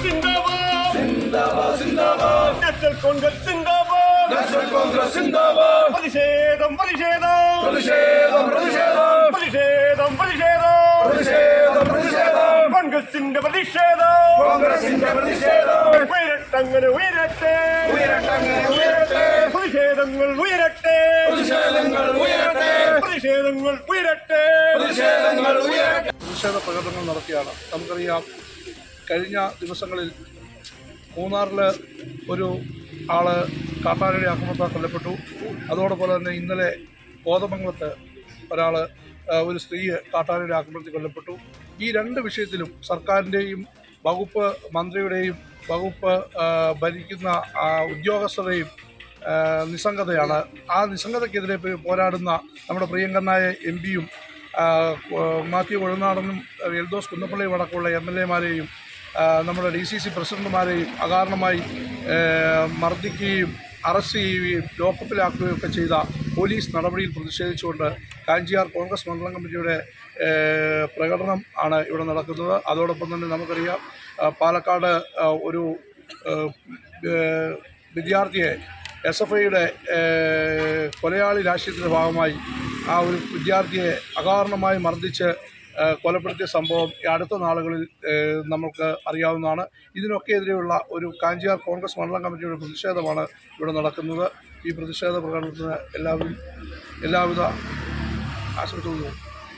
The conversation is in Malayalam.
സിന്ദാബാദ് സിന്ദാബാദ് നാഷണൽ കോൺഗ്രസ് സിന്ദാബാദ് നാഷണൽ കോൺഗ്രസ് സിന്ദാബാദ് പ്രതിഷേധം പ്രതിഷേധം പ്രതിഷേധം പ്രതിഷേധം പ്രതിഷേധം പ്രതിഷേധം പ്രതിഷേധം പ്രതിഷേധം കോൺഗ്രസിന്റെ പ്രതിഷേധം കോൺഗ്രസിന്റെ പ്രതിഷേധം ഉയരട്ടങ്ങനെ ഉയരട്ടെ ഉയരട്ടങ്ങനെ ഉയരട്ടെ പ്രതിഷേധങ്ങൾ ഉയരട്ടെ പ്രതിഷേധങ്ങൾ ഉയരട്ടെ പ്രതിഷേധങ്ങൾ ഉയരട്ടെ പ്രതിഷേധങ്ങൾ ഉയരട്ടെ. പ്രതിഷേധ പ്രകടനങ്ങൾ നടത്തിയാണ്. നമുക്കറിയാം, കഴിഞ്ഞ ദിവസങ്ങളിൽ മൂന്നാറിൽ ഒരു ആള് കാട്ടാനയുടെ ആക്രമണത്താൽ കൊല്ലപ്പെട്ടു. അതോടൊപ്പം തന്നെ ഇന്നലെ കോതമംഗലത്ത് ഒരു സ്ത്രീ കാട്ടാനയുടെ ആക്രമണത്തിൽ കൊല്ലപ്പെട്ടു. ഈ രണ്ട് വിഷയത്തിലും സർക്കാരിൻ്റെയും വകുപ്പ് മന്ത്രിയുടെയും വകുപ്പ് ഭരിക്കുന്ന ഉദ്യോഗസ്ഥരുടെയും നിസ്സംഗതയാണ്. ആ നിസ്സംഗതയ്ക്കെതിരെ പോരാടുന്ന നമ്മുടെ പ്രിയങ്കരനായ MP-യും മാത്യു കൊഴുനാടനും എൽദോസ് കുന്നപ്പള്ളിയും അടക്കമുള്ള MLA-മാരെയും നമ്മുടെ DCC പ്രസിഡന്റുമാരെയും അകാരണമായി മർദ്ദിക്കുകയും അറസ്റ്റ് ചെയ്യുകയും ലോക്കപ്പിലാക്കുകയും ഒക്കെ ചെയ്ത പോലീസ് നടപടിയിൽ പ്രതിഷേധിച്ചുകൊണ്ട് കാഞ്ചിയാർ കോൺഗ്രസ് മണ്ഡലം കമ്മിറ്റിയുടെ പ്രകടനം ആണ് ഇവിടെ നടക്കുന്നത്. അതോടൊപ്പം തന്നെ നമുക്കറിയാം, പാലക്കാട് ഒരു വിദ്യാർത്ഥിയെ SFIയുടെ കൊലയാളി രാഷ്ട്രീയത്തിൻ്റെ ഭാഗമായി ആ ഒരു വിദ്യാർത്ഥിയെ അകാരണമായി മർദ്ദിച്ച് കൊലപ്പെടുത്തിയ സംഭവം ഈ അടുത്ത നാളുകളിൽ നമുക്ക് അറിയാവുന്നതാണ്. ഇതിനൊക്കെ എതിരെയുള്ള ഒരു കാഞ്ചിയാർ കോൺഗ്രസ് മണ്ഡലം കമ്മിറ്റിയുടെ പ്രതിഷേധമാണ് ഇവിടെ നടക്കുന്നത്. ഈ പ്രതിഷേധ പ്രകടനത്തിന് എല്ലാവിധ ആശംസകളും.